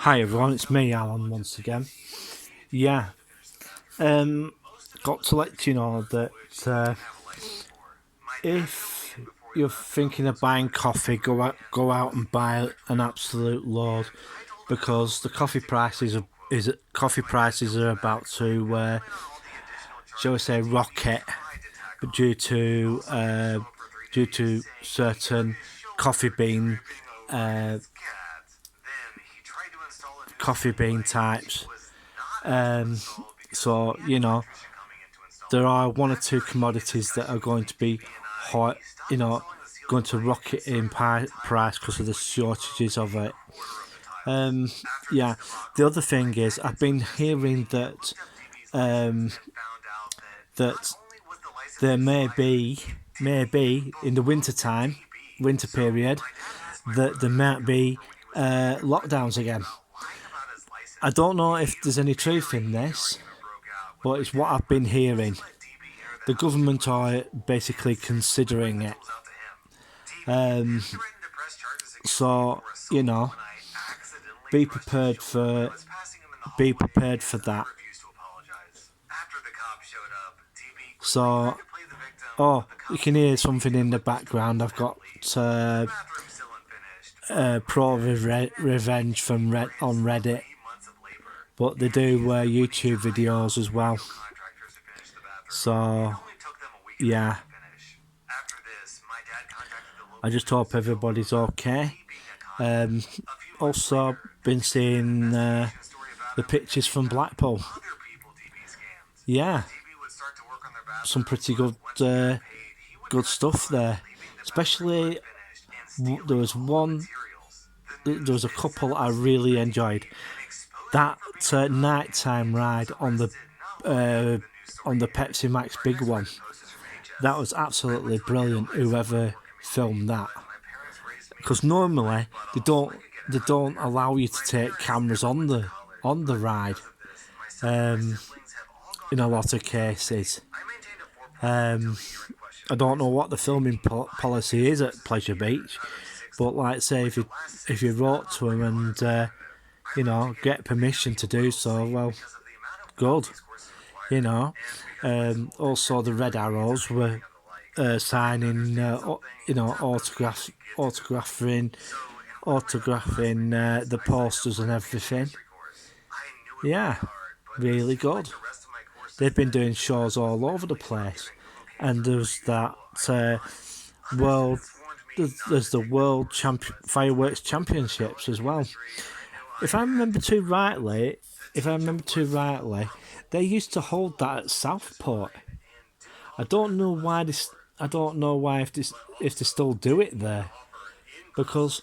Hi everyone, it's me, Alan, once again. Yeah, got to let you know that if you're thinking of buying coffee, go out and buy an absolute load, because the coffee prices are about to, shall we say, rocket, due to certain coffee bean coffee bean types. So there are one or two commodities that are going to be hot, going to rocket in price because of the shortages of it. Yeah, the other thing is I've been hearing that that there may be in the winter period, that there might be lockdowns again. I don't know if there's any truth in this, but it's what I've been hearing. The government are basically considering it. So be prepared for that. So, you can hear something in the background. I've got Pro Revenge from on Reddit, but they do YouTube videos as well. So, yeah. I just hope everybody's okay. Also, been seeing the pictures from Blackpool. Yeah, some pretty good stuff there. Especially, there was a couple I really enjoyed. That nighttime ride on the Pepsi Max big one. That was absolutely brilliant. Whoever filmed that, because normally they don't allow you to take cameras on the ride. In a lot of cases, I don't know what the filming policy is at Pleasure Beach, but like say if you wrote to them and get permission to do so, well, good. Also the Red Arrows were signing, autographing the posters and everything. Yeah, really good. They've been doing shows all over the place, and there's that there's the World Fireworks Championships as well. If I remember too rightly, they used to hold that at Southport. I don't know why if they still do it there, because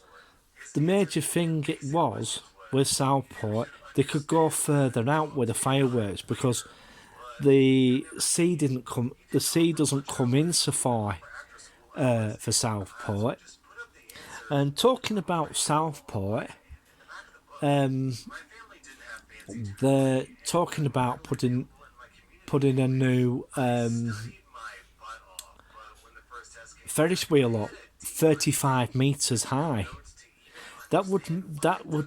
the major thing it was with Southport, they could go further out with the fireworks because the sea doesn't come in so far for Southport. And talking about Southport, they're talking about putting a new Ferris wheel up 35 metres high. That would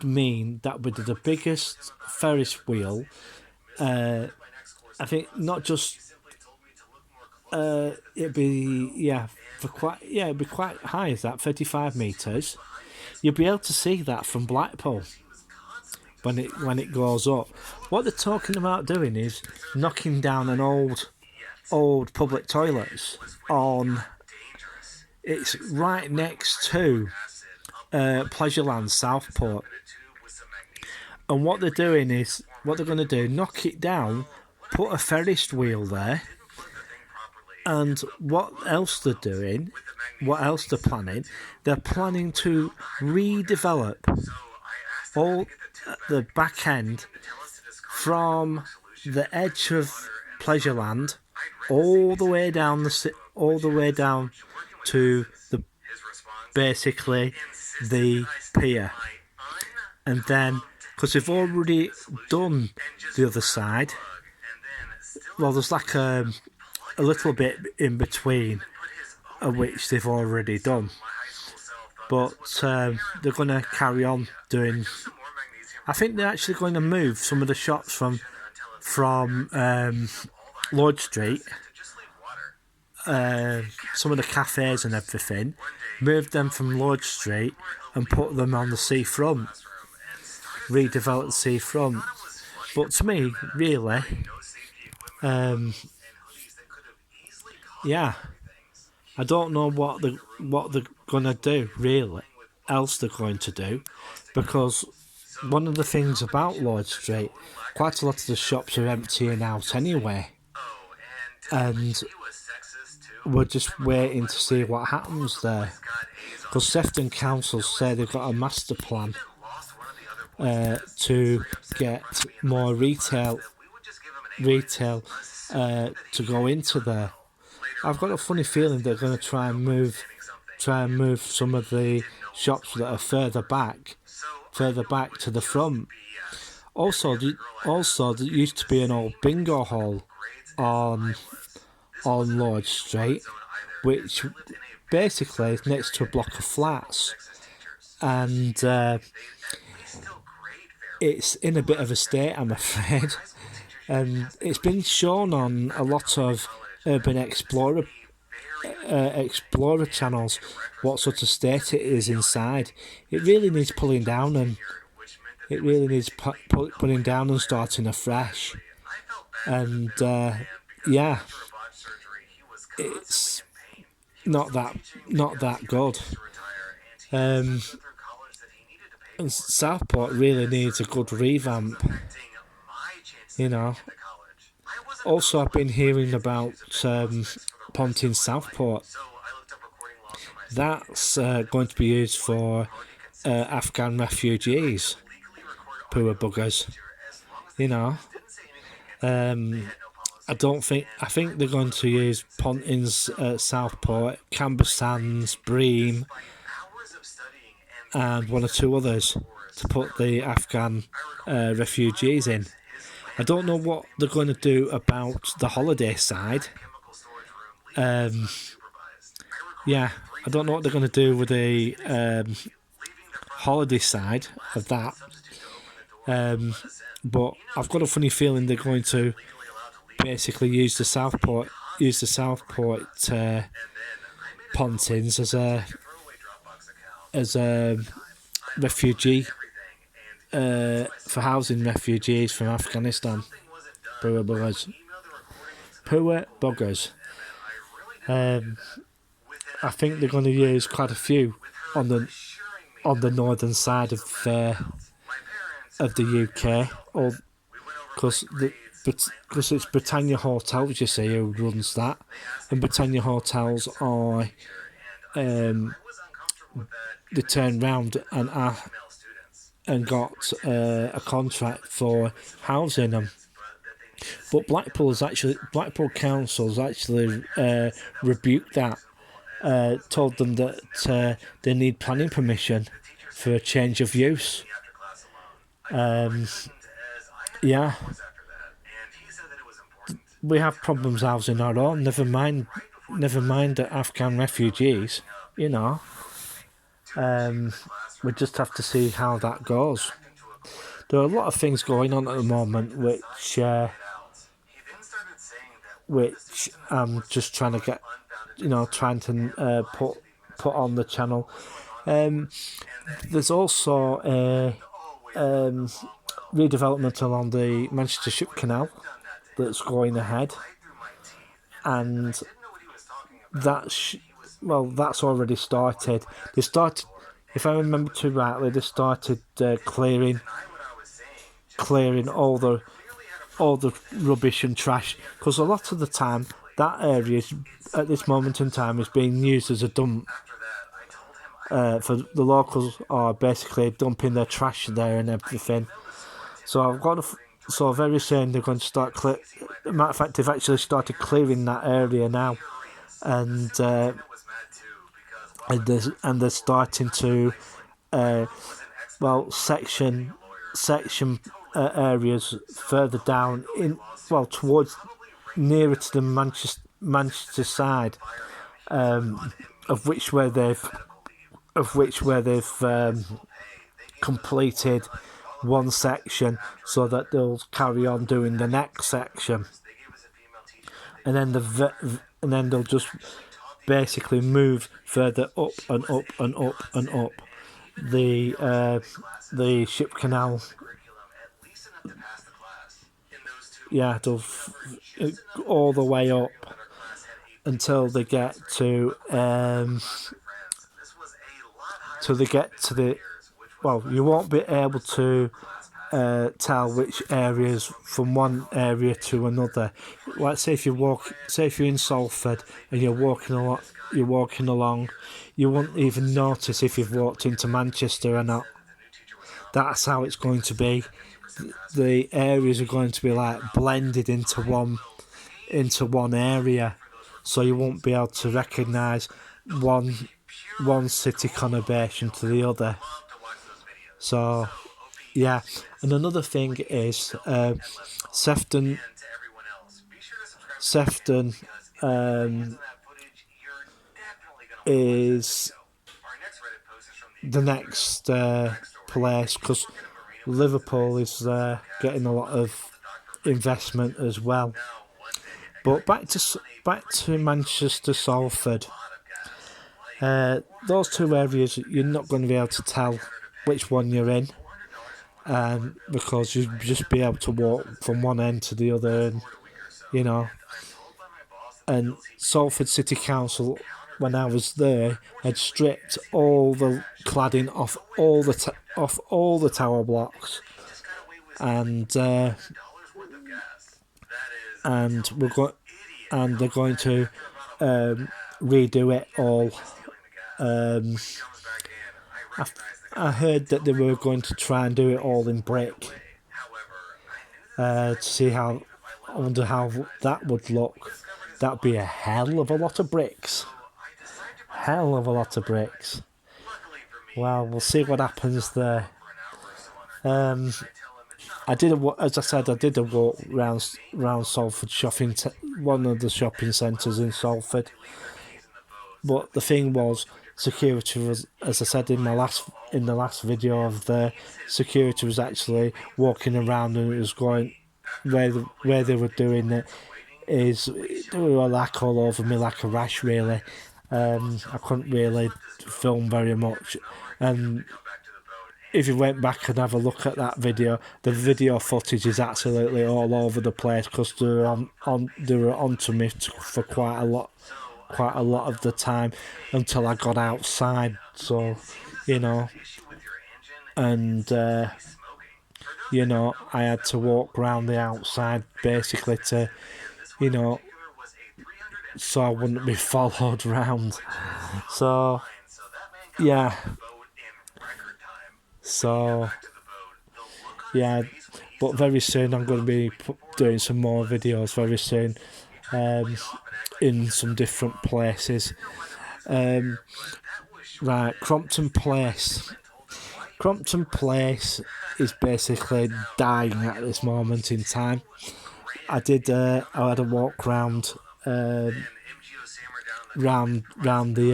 mean that would be the biggest Ferris wheel. I think not just it'd be quite high as that, 35 metres. You'll be able to see that from Blackpool when it goes up. What they're talking about doing is knocking down an old public toilets on. It's right next to Pleasureland Southport, and what they're going to do, knock it down, put a Ferris wheel there, and what else they're planning? They're planning to redevelop all the back end from the edge of Pleasureland all the way down to basically the pier, and then because they've already done the other side, well, there's like a little bit in between, which they've already done, but they're going to carry on doing I think they're actually going to move some of the shops from Lord Street, some of the cafes and everything, move them from Lord Street and put them on the seafront, redevelop the seafront. But to me, really, yeah, I don't know what they're gonna do really. Else they're going to do, because one of the things about Lord Street, quite a lot of the shops are emptying out anyway, and we're just waiting to see what happens there. Because Sefton Council say they've got a master plan to get more retail to go into there. I've got a funny feeling they're going to try and move some of the shops that are further back to the front. Also, there used to be an old bingo hall on Lord Street, which basically is next to a block of flats, and it's in a bit of a state, I'm afraid. And it's been shown on a lot of Urban Explorer channels what sort of state it is inside. It really needs pulling down, and it really needs pulling down and starting afresh. And yeah, it's not that good. And Southport really needs a good revamp. You know. Also, I've been hearing about Pontyns Southport. That's going to be used for Afghan refugees, poor buggers. You know. I think they're going to use Pontyns Southport, Camber Sands, Bream, and one or two others to put the Afghan refugees in. I don't know what they're going to do about the holiday side. Yeah, I don't know what they're going to do with the holiday side of that. But I've got a funny feeling they're going to basically use the Southport Pontyns as a refugee. For housing refugees from Afghanistan. Poor buggers. I think they're going to use quite a few on the northern side of the UK, because it's Britannia Hotels, you see, who runs that, and Britannia Hotels are they turned round and got a contract for housing them. But Blackpool Council's actually rebuked that, told them that they need planning permission for a change of use. Yeah, we have problems housing our own. Never mind the Afghan refugees. You know. We just have to see how that goes. There are a lot of things going on at the moment which I'm just trying to get, put on the channel. There's also a redevelopment along the Manchester Ship Canal that's going ahead, and that's already started. If I remember too rightly, they started clearing all the rubbish and trash, because a lot of the time that area at this moment in time is being used as a dump. For the locals are basically dumping their trash there and everything. So very soon they're going to start matter of fact, they've actually started clearing that area now, and they're starting to section areas further down towards nearer to the Manchester side, of which where they've completed one section so that they'll carry on doing the next section, and then and then they'll just basically move further up and up and up and up the ship canal. Yeah, all the way up until they get to the. Well, you won't be able to tell which areas from one area to another. Like say if you're in Salford and you're walking along, you won't even notice if you've walked into Manchester or not. That's how it's going to be. The areas are going to be like blended into one area, so you won't be able to recognise one city conurbation to the other. So yeah, and another thing is Sefton is the next place, because Liverpool is getting a lot of investment as well. But back to Manchester, Salford. Those two areas, you're not going to be able to tell which one you're in, because you'd just be able to walk from one end to the other, and And Salford City Council, when I was there, had stripped all the cladding off all the tower blocks, and they're going to redo it all. I heard that they were going to try and do it all in brick, to see how. I wonder how that would look. That'd be a hell of a lot of bricks. Hell of a lot of bricks. Well, we'll see what happens there. As I did a walk round Salford one of the shopping centres in Salford. But the thing was, security was, as I said in the last video of the security was actually walking around, and it was going where they were doing it is they were like all over me like a rash, really. I couldn't really film very much, and if you went back and have a look at that video, the video footage is absolutely all over the place, because they were onto me for quite a lot of the time until I got outside. So, and I had to walk around the outside basically to, so I wouldn't be followed round. So, yeah. So, yeah. But very soon I'm going to be doing some more videos very soon, in some different places. Right, Crompton Place. Crompton Place is basically dying at this moment in time. I had a walk round the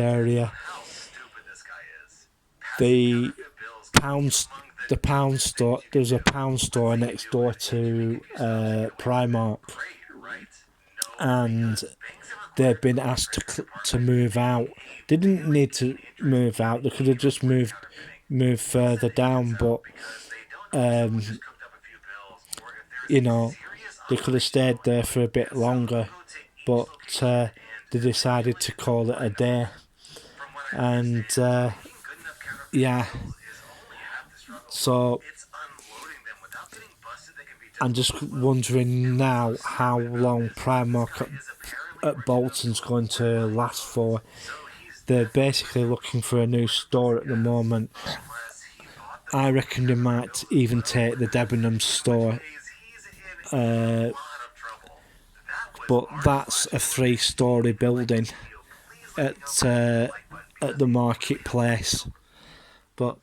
area. The pound store. There's a pound store next door to Primark, and they've been asked to move out. They didn't need to move out. They could have just moved further down, but they could have stayed there for a bit longer, but they decided to call it a day. And yeah, so I'm just wondering now how long Primark at Bolton's going to last for. They're basically looking for a new store at the moment. I reckon they might even take the Debenhams store, but that's a 3-storey building at the marketplace. But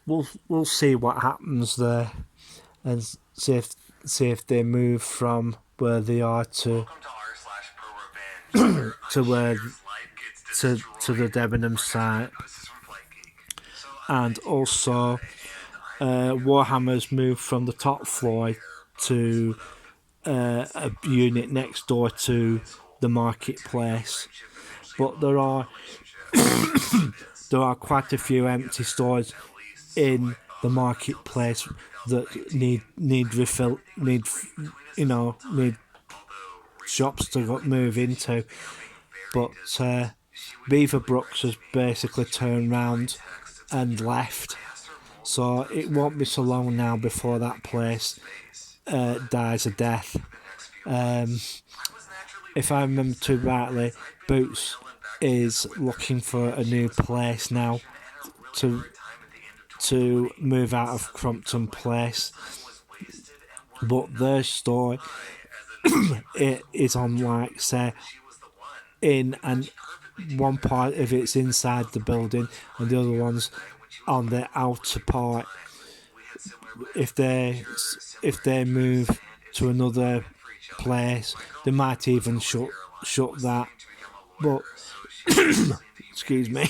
we'll see what happens there, and see if they move from where they are to the Debenhams site. And also Warhammer's moved from the top floor to a unit next door to the marketplace, but there are quite a few empty stores in the marketplace that need refill, need shops to move into. But Beaverbrooks has basically turned round and left, so it won't be so long now before that place dies a death. If I remember too rightly, Boots is looking for a new place now to move out of Crompton Place, but their store it is on, like, say, in and one part of it's inside the building and the other one's on the outer part. If they move to another place, they might even shut that. But excuse me,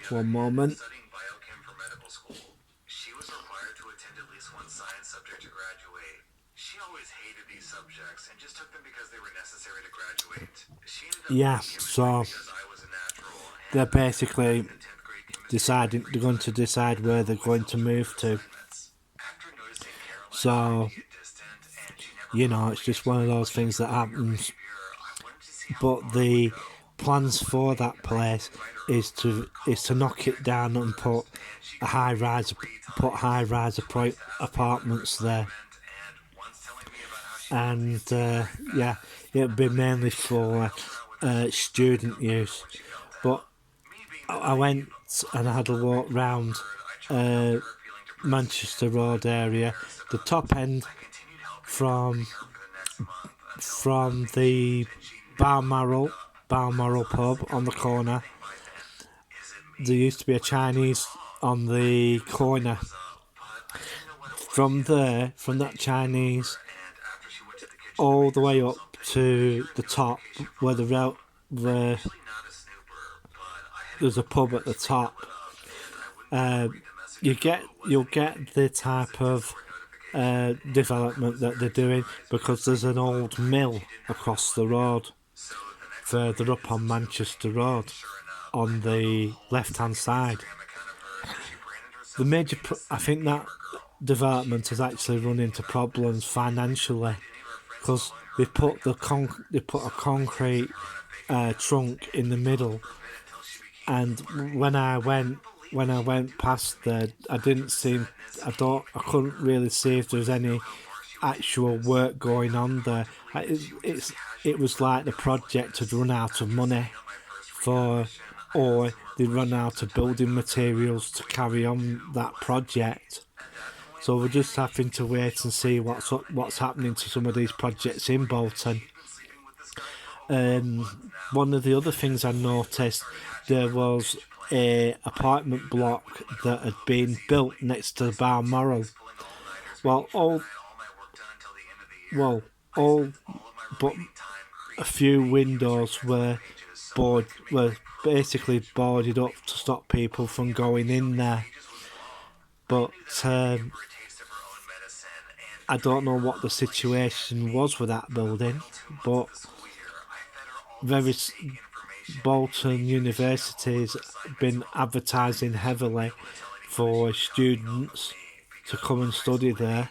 one moment. Yeah, so they're basically they're going to decide where they're going to move to. So, it's just one of those things that happens. But the plans for that place is to knock it down and put high rise apartments there, and it'll be mainly for student use. But I went and I had a walk round Manchester Road area, the top end from the Balmoral pub on the corner. There used to be a Chinese on the corner. From that Chinese, all the way up to the top where there's a pub at the top. You'll get the type of development that they're doing, because there's an old mill across the road, further up on Manchester Road, on the left-hand side. The major, I think that development has actually run into problems financially, because they put a concrete trunk in the middle, and when I went past there, I couldn't really see if there was any actual work going on there. It was like the project had run out of money or they'd run out of building materials to carry on that project. So we're just having to wait and see what's happening to some of these projects in Bolton. One of the other things I noticed, there was a apartment block that had been built next to Balmoral. All but a few windows were basically boarded up to stop people from going in there. But I don't know what the situation was with that building, but Bolton University has been advertising heavily for students to come and study there.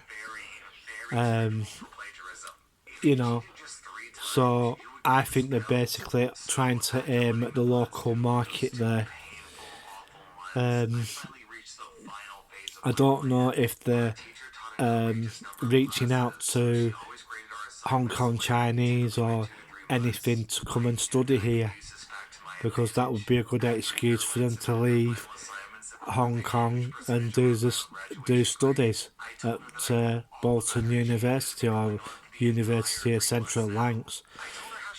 So I think they're basically trying to aim at the local market there. I don't know if they're reaching out to Hong Kong Chinese or anything to come and study here, because that would be a good excuse for them to leave Hong Kong and do studies at Bolton University or University of Central Lancs.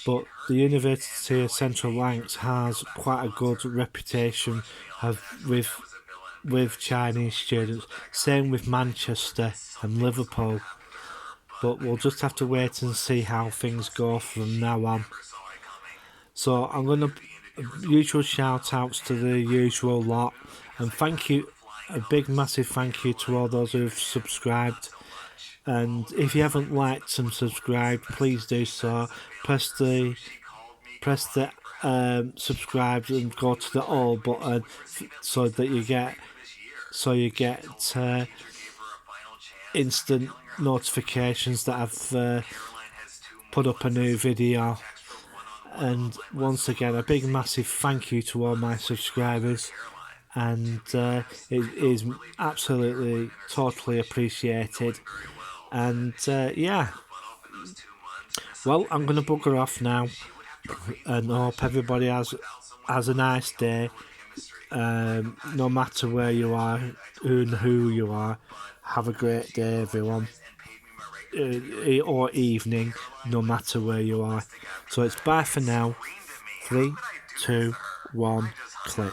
But the University of Central Lancs has quite a good reputation with Chinese students. Same with Manchester and Liverpool. But we'll just have to wait and see how things go from now on. So I'm going to usual shout outs to the usual lot, and thank you a big massive thank you to all those who've subscribed. And if you haven't liked and subscribed, please do so. Press the subscribe and go to the all button so that you get instant notifications that I've put up a new video. And once again, a big massive thank you to all my subscribers, and it is absolutely totally appreciated. And yeah, well, I'm gonna bugger off now, and hope everybody has a nice day. No matter where you are and who you are, have a great day, everyone. Or evening, no matter where you are. So it's bye for now. 3, 2, 1, click.